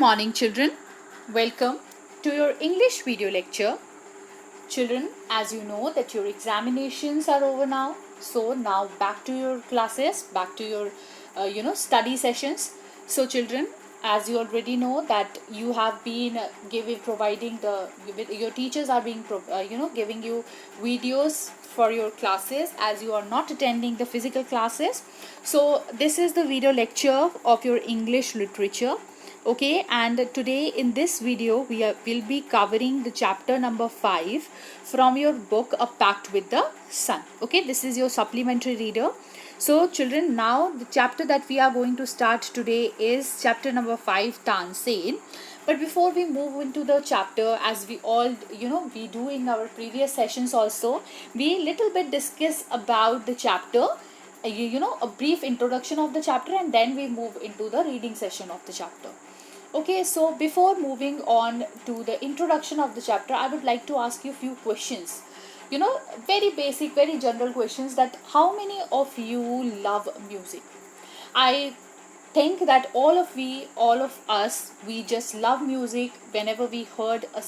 morning, children. Welcome to your English video lecture. Children, as you know that your examinations are over now, so now back to your classes, back to your study sessions. So children, as you already know that you have been providing your teachers are being giving you videos for your classes as you are not attending the physical classes. So this is the video lecture of your English literature. Okay, and today in this video will be covering the chapter number 5 from your book A Pact with the Sun. Okay, this is your supplementary reader. So children, now the chapter that we are going to start today is chapter number 5, Tansen. But before we move into the chapter, as we all we do in our previous sessions also, we little bit discuss about the chapter, a brief introduction of the chapter, and then we move into the reading session of the chapter. Okay, so before moving on to the introduction of the chapter, I would like to ask you a few questions. Very basic, very general questions, that how many of you love music? I think that all of us, we just love music. Whenever we heard a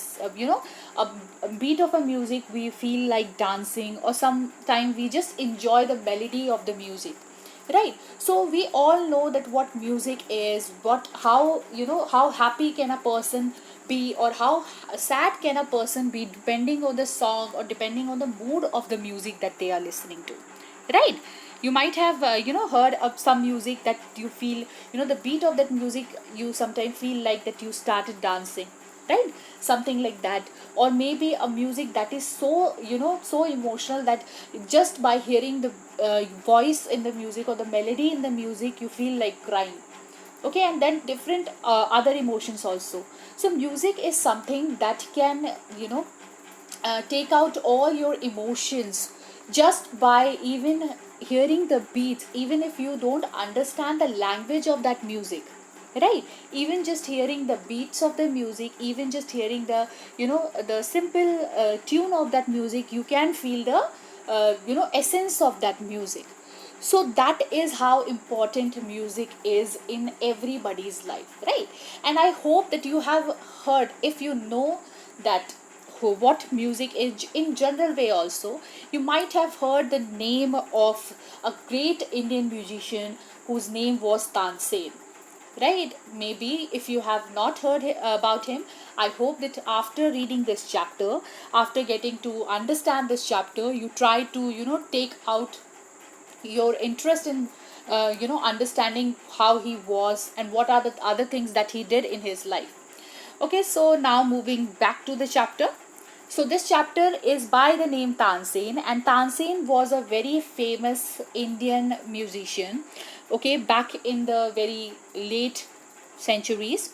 beat of a music, we feel like dancing, or sometime we just enjoy the melody of the music, right? So we all know that what music is, how happy can a person be, or how sad can a person be, depending on the song or depending on the mood of the music that they are listening to, right? You might have heard of some music that you feel, the beat of that music, you sometimes feel like that you started dancing, right? Something like that. Or maybe a music that is so emotional that just by hearing the voice in the music or the melody in the music, you feel like crying. Okay, and then different other emotions also. So music is something that can take out all your emotions just by even hearing the beats, even if you don't understand the language of that music, right? Even just hearing the beats of the music, even just hearing the simple tune of that music, you can feel the essence of that music. So that is how important music is in everybody's life, right? And I hope that you have heard, if you know that what music is in general way also, you might have heard the name of a great Indian musician whose name was Tansen, right? Maybe if you have not heard about him, I hope that after reading this chapter, after getting to understand this chapter, you try to take out your interest in understanding how he was and what are the other things that he did in his life. Okay, so now moving back to the chapter. So this chapter is by the name Tansen, and Tansen was a very famous Indian musician, okay, back in the very late centuries,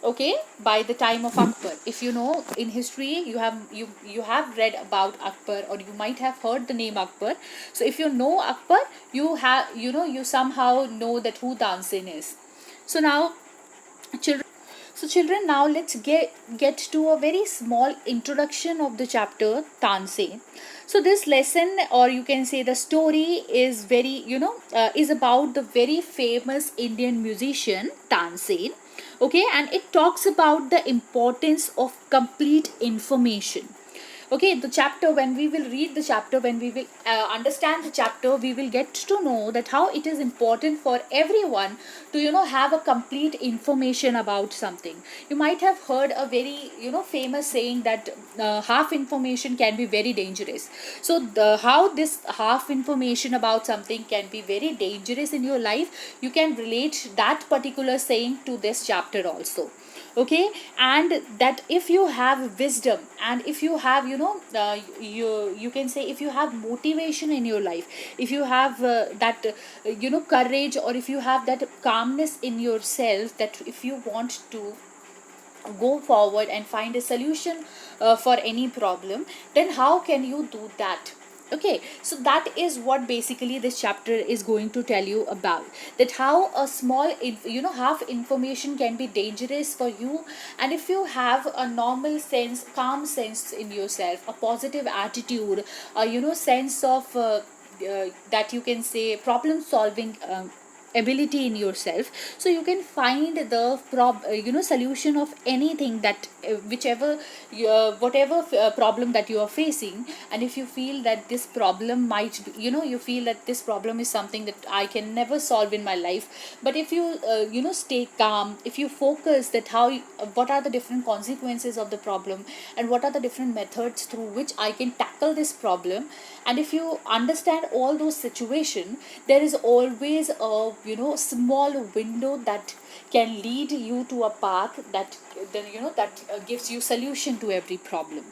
okay, by the time of Akbar. If you know in history, you have read about Akbar, or you might have heard the name Akbar. So if you know Akbar, you somehow know that who Tansen is. So now, children, now let's get to a very small introduction of the chapter Tansen. So this lesson, or you can say the story, is is about the very famous Indian musician Tansen. Okay, and it talks about the importance of complete information. Okay, the chapter, when we will read the chapter, when we will understand the chapter, we will get to know that how it is important for everyone to have a complete information about something. You might have heard a very famous saying that half information can be very dangerous. So the how this half information about something can be very dangerous in your life, you can relate that particular saying to this chapter also. Okay, and that if you have wisdom, and if you have you can say, if you have motivation in your life, if you have that courage, or if you have that calmness in yourself, that if you want to go forward and find a solution for any problem, then how can you do that? Okay, so that is what basically this chapter is going to tell you about, that how a small half information can be dangerous for you. And if you have a normal sense, calm sense in yourself, a positive attitude, a sense of that you can say problem solving ability in yourself, so you can find the solution of anything that whichever whatever problem that you are facing. And if you feel that this problem might be, you feel that this problem is something that I can never solve in my life, but if you stay calm, if you focus that what are the different consequences of the problem, and what are the different methods through which I can tackle this problem, and if you understand all those situations, there is always a small window that can lead you to a path that then gives you solution to every problem.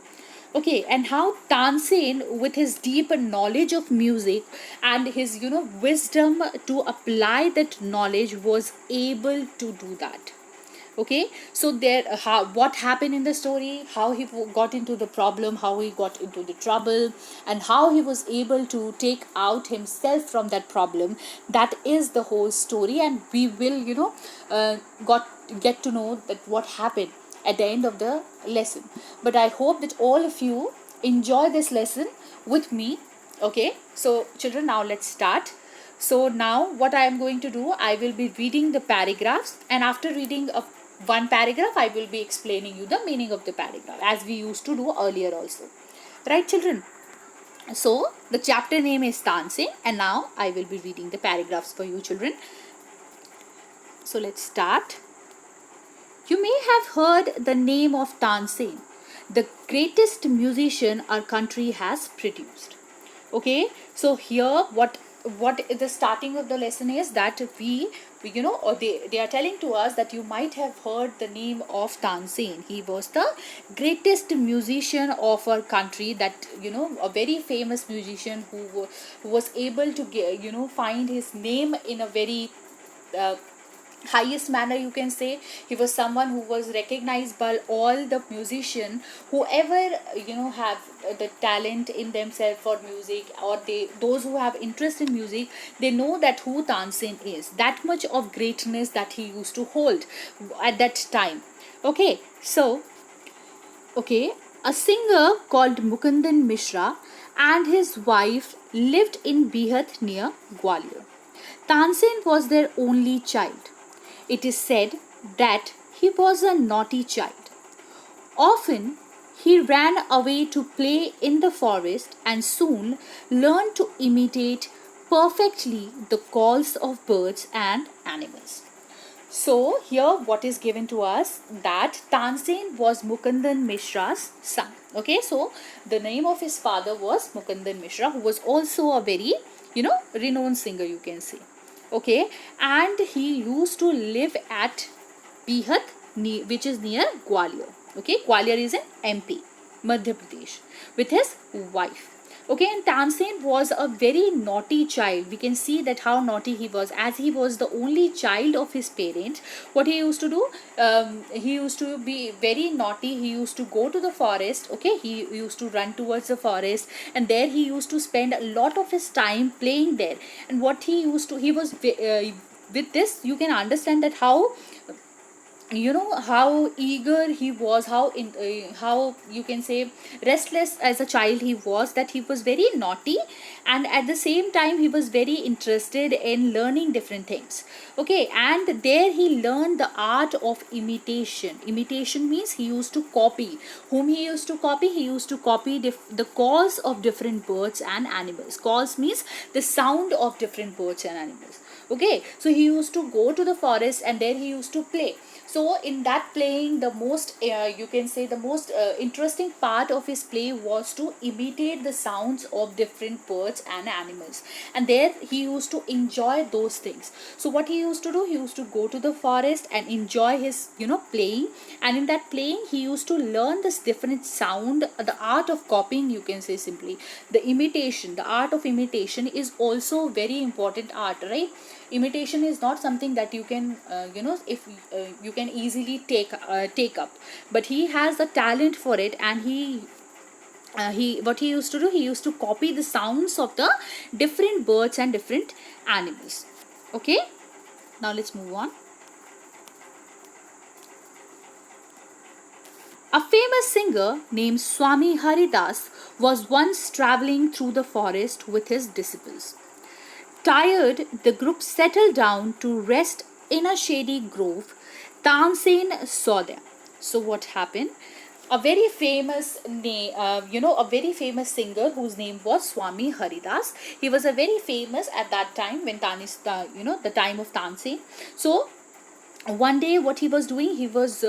Okay, and how Tansen, with his deep knowledge of music and his wisdom to apply that knowledge, was able to do that. Okay, so there how what happened in the story, how he got into the problem, how he got into the trouble, and how he was able to take out himself from that problem. That is the whole story, and we will got get to know that what happened at the end of the lesson. But I hope that all of you enjoy this lesson with me. Okay, so children, now let's start. So now what I am going to do, I will be reading the paragraphs, and after reading one paragraph, I will be explaining you the meaning of the paragraph, as we used to do earlier also. Right, children? So the chapter name is Tansen, and now I will be reading the paragraphs for you, children. So let's start. You may have heard the name of Tansen, the greatest musician our country has produced. Okay, so here what the starting of the lesson is, that we or they are telling to us that you might have heard the name of Tansen. He was the greatest musician of our country, that a very famous musician who was able to get, find his name in a very highest manner, you can say. He was someone who was recognized by all the musician, whoever have the talent in themselves for music, or those who have interest in music, they know that who Tansen is. That much of greatness that he used to hold at that time. Okay, so a singer called Mukundan Mishra and his wife lived in Bihat near Gwalior. Tansen was their only child. It is said that he was a naughty child. Often he ran away to play in the forest and soon learned to imitate perfectly the calls of birds and animals. So here what is given to us, that Tansen was Mukundan Mishra's son. Okay, so the name of his father was Mukundan Mishra, who was also a very renowned singer, you can say. Okay, and he used to live at Bihat, which is near Gwalior. Okay, Gwalior is in MP, Madhya Pradesh, with his wife. Okay, and Tansen was a very naughty child. We can see that how naughty he was, as he was the only child of his parents. What he used to do, he used to be very naughty. He used to go to the forest. Okay, he used to run towards the forest, and there he used to spend a lot of his time playing there. And what he used to, he was with this, you can understand that how how eager he was, how you can say restless as a child he was, that he was very naughty, and at the same time he was very interested in learning different things. Okay, and there he learned the art of imitation. Imitation means he used to copy. Whom he used to copy? He used to copy the calls of different birds and animals. Calls means the sound of different birds and animals. Okay, so he used to go to the forest, and there he used to play. So in that playing, the most you can say the most interesting part of his play was to imitate the sounds of different birds and animals, and there he used to enjoy those things. So what he used to do, he used to go to the forest and enjoy his playing, and in that playing he used to learn this different sound. The art of copying, you can say simply, the imitation, the art of imitation is also very important art, right? Imitation is not something that you can if you can easily take up, but he has the talent for it, and he what he used to do, he used to copy the sounds of the different birds and different animals. Okay, now let's move on. A famous singer named Swami Haridas was once traveling through the forest with his disciples. Tired, the group settled down to rest in a shady grove. Tansen saw them. So what happened? A very famous a very famous singer whose name was Swami Haridas. He was a very famous at that time when the time of Tansen. So one day what he was doing, he was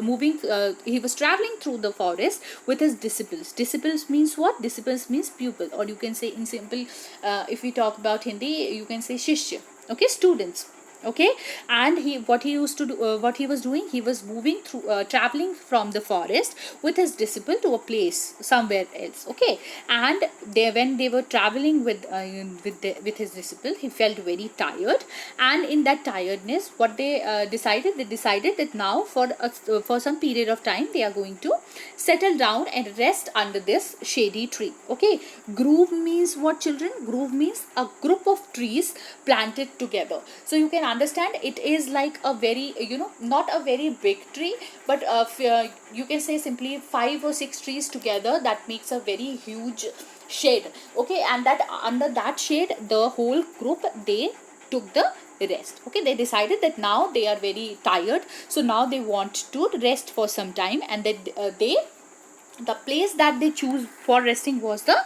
moving he was traveling through the forest with his disciples means what? Disciples means pupil, or you can say in simple, if we talk about Hindi, you can say shishya, okay, students, okay. And what he was doing, he was moving through traveling from the forest with his disciple to a place somewhere else, okay. And when they were traveling with his disciple, he felt very tired, and in that tiredness, what they decided that now for some period of time they are going to settle down and rest under this shady tree, okay. Grove means what, children? Grove means a group of trees planted together. So you can understand, it is like a very, not a very big tree, but you can say simply 5 or 6 trees together, that makes a very huge shade, okay. And that under that shade, the whole group, they took the rest, okay. They decided that now they are very tired, so now they want to rest for some time, and that the place that they choose for resting was the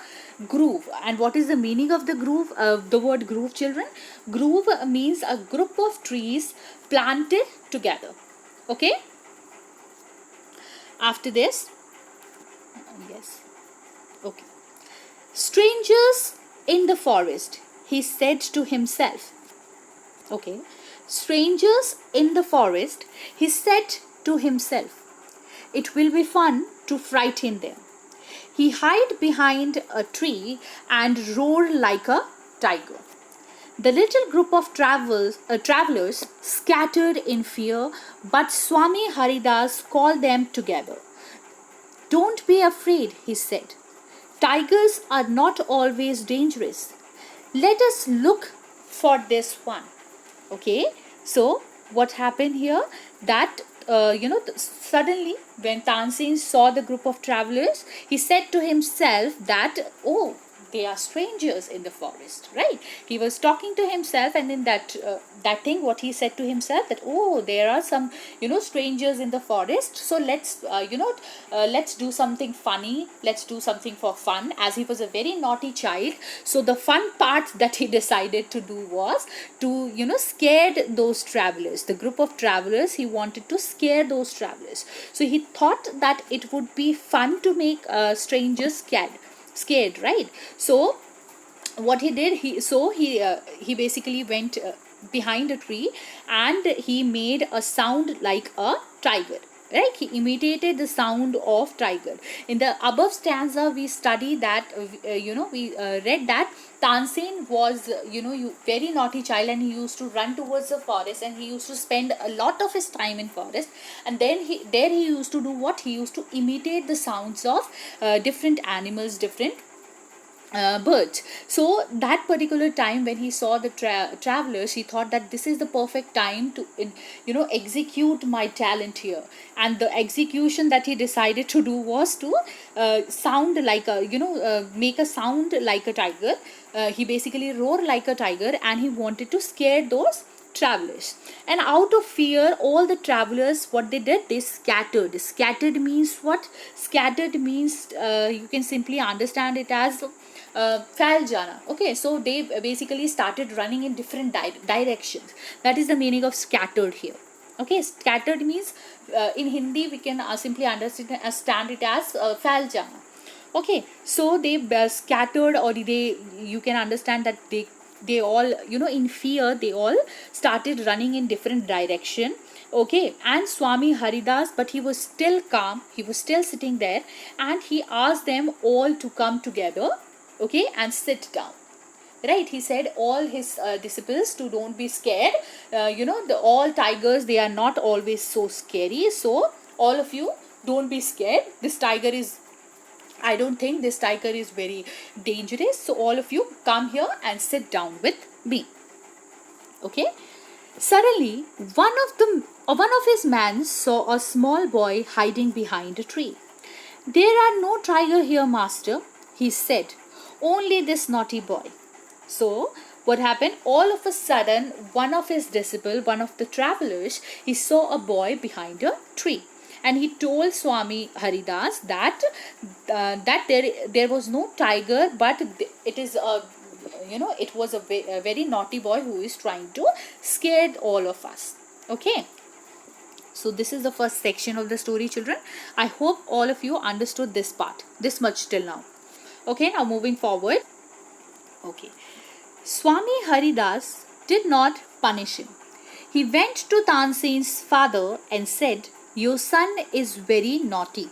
grove. And what is the meaning of the grove? The word grove, children? Grove means a group of trees planted together, okay. After this, yes, okay. Strangers in the forest, he said to himself, okay. Strangers in the forest, he said to himself, it will be fun to frighten them. He hid behind a tree and roared like a tiger. The little group of travelers scattered in fear, but Swami Haridas called them together. Don't be afraid, he said. Tigers are not always dangerous. Let us look for this one. Okay, so what happened here? That suddenly when Tansen saw the group of travelers, he said to himself that, oh, they are strangers in the forest, right? He was talking to himself, and in that thing, what he said to himself, that, oh, there are some strangers in the forest, so let's do something funny, let's do something for fun. As he was a very naughty child, so the fun part that he decided to do was to scared those travelers, the group of travelers. He wanted to scare those travelers, so he thought that it would be fun to make strangers scared, right? So what he did, he basically went behind a tree, and he made a sound like a tiger, right? He imitated the sound of tiger. In the above stanza, we study that we read that Tansen was very naughty child, and he used to run towards the forest, and he used to spend a lot of his time in forest. And then he used to do what? He used to imitate the sounds of different animals, different birds. So that particular time when he saw the travelers, he thought that this is the perfect time to execute my talent here. And the execution that he decided to do was to sound like a make a sound like a tiger. He basically roared like a tiger, and he wanted to scare those travelers. And out of fear, all the travelers, what they did, they scattered means what? Scattered means you can simply understand it as फैल जाना. Okay, so they basically started running in different directions. That is the meaning of scattered here. Okay, scattered means in Hindi we can simply understand it as फैल जाना. Okay, so they scattered, or you can understand that they all in fear, they all started running in different direction. Okay, and Swami Haridas, but he was still calm, he was still sitting there, and he asked them all to come together, okay, and sit down, right? He said all his disciples to don't be scared. All tigers, they are not always so scary, so all of you don't be scared. I don't think this tiger is very dangerous, so all of you come here and sit down with me. Okay. Suddenly, one of his men saw a small boy hiding behind a tree. There are no tiger here, master, he said. only this naughty boy. So what happened? All of a sudden, one of his disciples, one of the travelers, he saw a boy behind a tree, and he told Swami Haridas that there was no tiger, but it is a it was a very naughty boy who is trying to scare all of us. Okay. So this is the first section of the story, children. I hope all of you understood this part, this much till now. Okay, now moving forward. Okay. Swami Haridas did not punish him. He went to Tansen's father and said, "Your son is very naughty.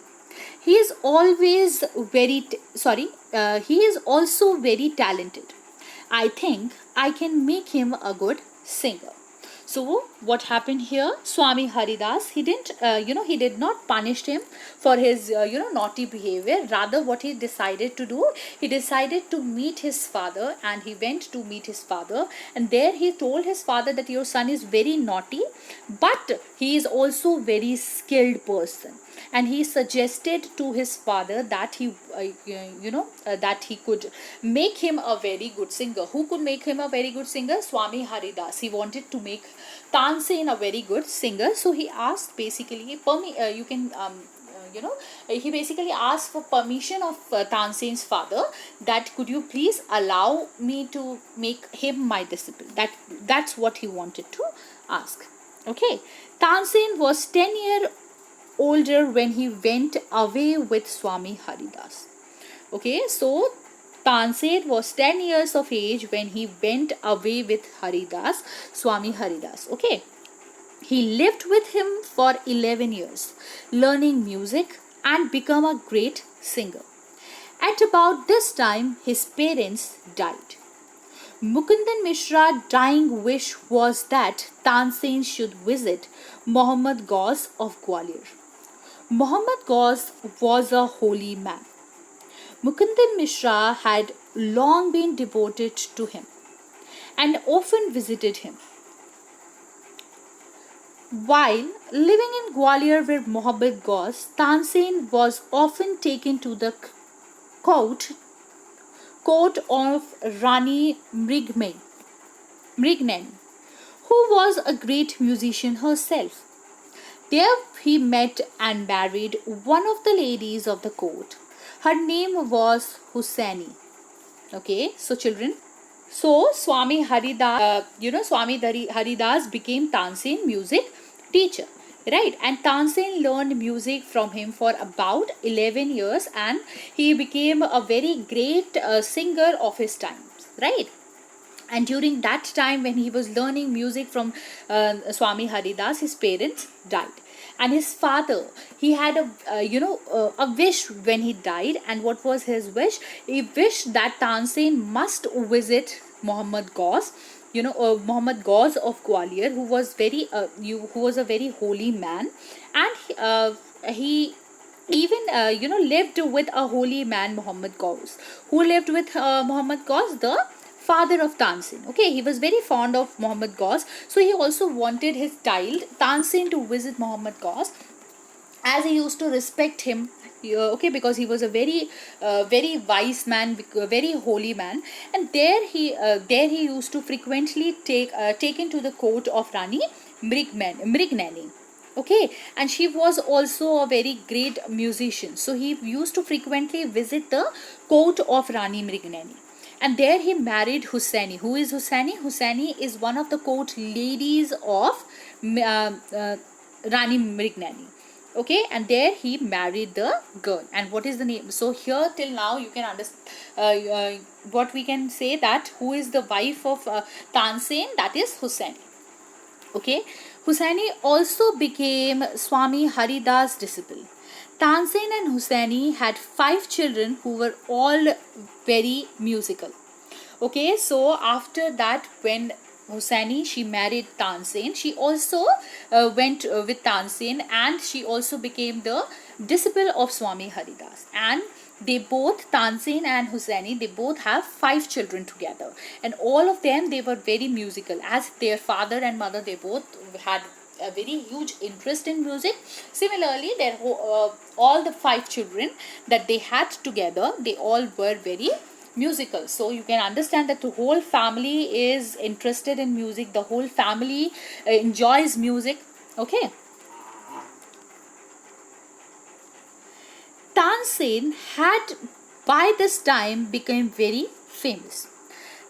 He is always he is also very talented. I think I can make him a good singer." So what happened here? Swami Haridas, he didn't, he did not punish him for his, naughty behavior. Rather, what he decided to do, he decided to meet his father, and he went to meet his father. And there he told his father that your son is very naughty, but he is also very skilled person. And he suggested to his father that that he could make him a very good singer. Who could make him a very good singer? Swami Haridas. He wanted to make Tansen a very good singer. So he asked basically, he basically asked for permission of Tansen's father, that could you please allow me to make him my disciple. That's what he wanted to ask. Okay. Tansen was 10 years older when he went away with Swami Haridas. Okay, so Tansen was 10 years of age when he went away with Haridas, Swami Haridas. Okay, he lived with him for 11 years, learning music and become a great singer. At about this time, his parents died. Mukundan Mishra's dying wish was that Tansen should visit Muhammad Ghaus of Gwalior. Muhammad Ghaus was a holy man. Mukundan Mishra had long been devoted to him and often visited him. While living in Gwalior with Muhammad Ghaus, Tansen was often taken to the court of Rani Mrignani, who was a great musician herself. There he met and married one of the ladies of the court. Her name was Hussaini. Okay, so children, so Swami Haridas, Haridas became Tansen music teacher, right? And Tansen learned music from him for about 11 years, and he became a very great singer of his times, right? And during that time when he was learning music from Swami Haridas, his parents died. And his father, he had a wish when he died. And what was his wish? He wished that Tansen must visit Muhammad Ghaus, Muhammad Ghaus of Gwalior, who was a very holy man, and he even lived with a holy man, Muhammad Ghaus. Who lived with Muhammad Ghaus? The father of Tansen. Okay, he was very fond of Muhammad Ghaus, so he also wanted his child Tansen to visit Muhammad Ghaus, as he used to respect him. Okay, because he was a very wise man, a very holy man, and there he used to frequently taken to the court of Rani Mrignani. Okay, and she was also a very great musician, so he used to frequently visit the court of Rani Mrignani. And there he married Hussaini. Who is Hussaini? Hussaini is one of the court ladies of Rani Mrignani. Okay, and there he married the girl. And what is the name? So here till now you can understand what we can say, that who is the wife of Tansen? That is Hussaini. Okay, Hussaini also became Swami Haridas' disciple. Tansen and Hussaini had 5 children who were all very musical. Okay, so after that, when Hussaini, she married Tansen, she also went with Tansen, and she also became the disciple of Swami Haridas. And they both, Tansen and Hussaini, they both have 5 children together, and all of them, they were very musical. As their father and mother, they both had a very huge interest in music. Similarly, all the 5 children that they had together, they all were very musical. So you can understand that the whole family is interested in music, the whole family enjoys music. Okay. Tansen had by this time become very famous.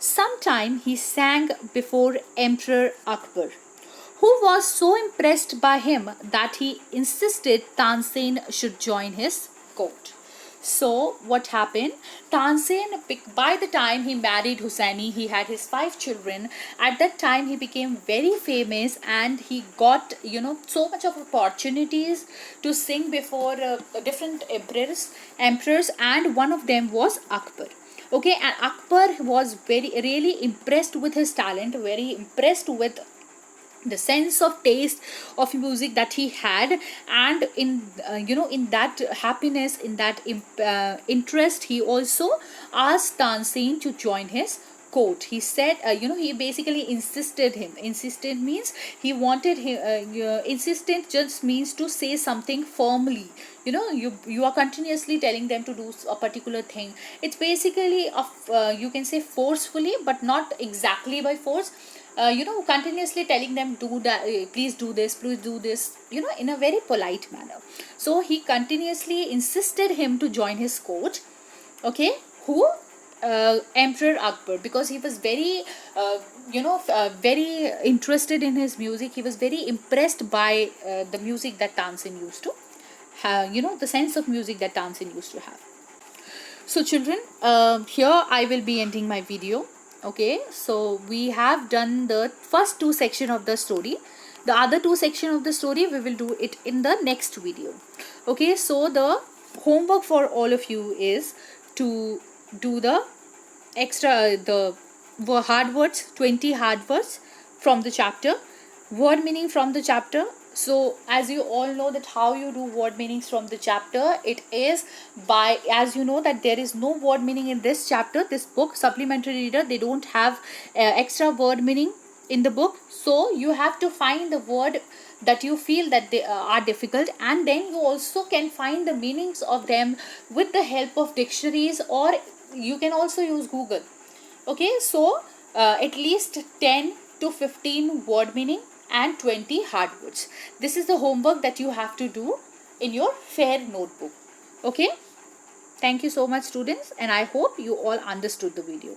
Sometime he sang before Emperor Akbar, who was so impressed by him that he insisted Tansen should join his court. So what happened? Tansen, by the time he married Hussaini, he had his 5 children. At that time, he became very famous, and he got, so much of opportunities to sing before different emperors, and one of them was Akbar. Okay, and Akbar was really impressed with his talent, very impressed with the sense of taste of music that he had, and in that happiness, in that interest, he also asked Tansen to join his court. He said, he basically insisted means he wanted him, insistent just means to say something firmly. You are continuously telling them to do a particular thing. It's basically of you can say forcefully, but not exactly by force. Continuously telling them, do that, please do this, in a very polite manner. So he continuously insisted him to join his court. Okay. Who? Emperor Akbar, because he was very very interested in his music. He was very impressed by the music that Tansen used to have, the sense of music that Tansen used to have. So children, here I will be ending my video. Okay, so we have done the first 2 section of the story. The other 2 section of the story, we will do it in the next video. Okay, so the homework for all of you is to do the hard words, 20 hard words from the chapter, word meaning from the chapter. So as you all know that how you do word meanings from the chapter, it is by, as you know that there is no word meaning in this chapter, this book, supplementary reader, they don't have extra word meaning in the book. So you have to find the word that you feel that they are difficult, and then you also can find the meanings of them with the help of dictionaries, or you can also use Google. Okay, so at least 10 to 15 word meaning and 20 hard words. This is the homework that you have to do in your fair notebook. Okay, thank you so much students, and I hope you all understood the video.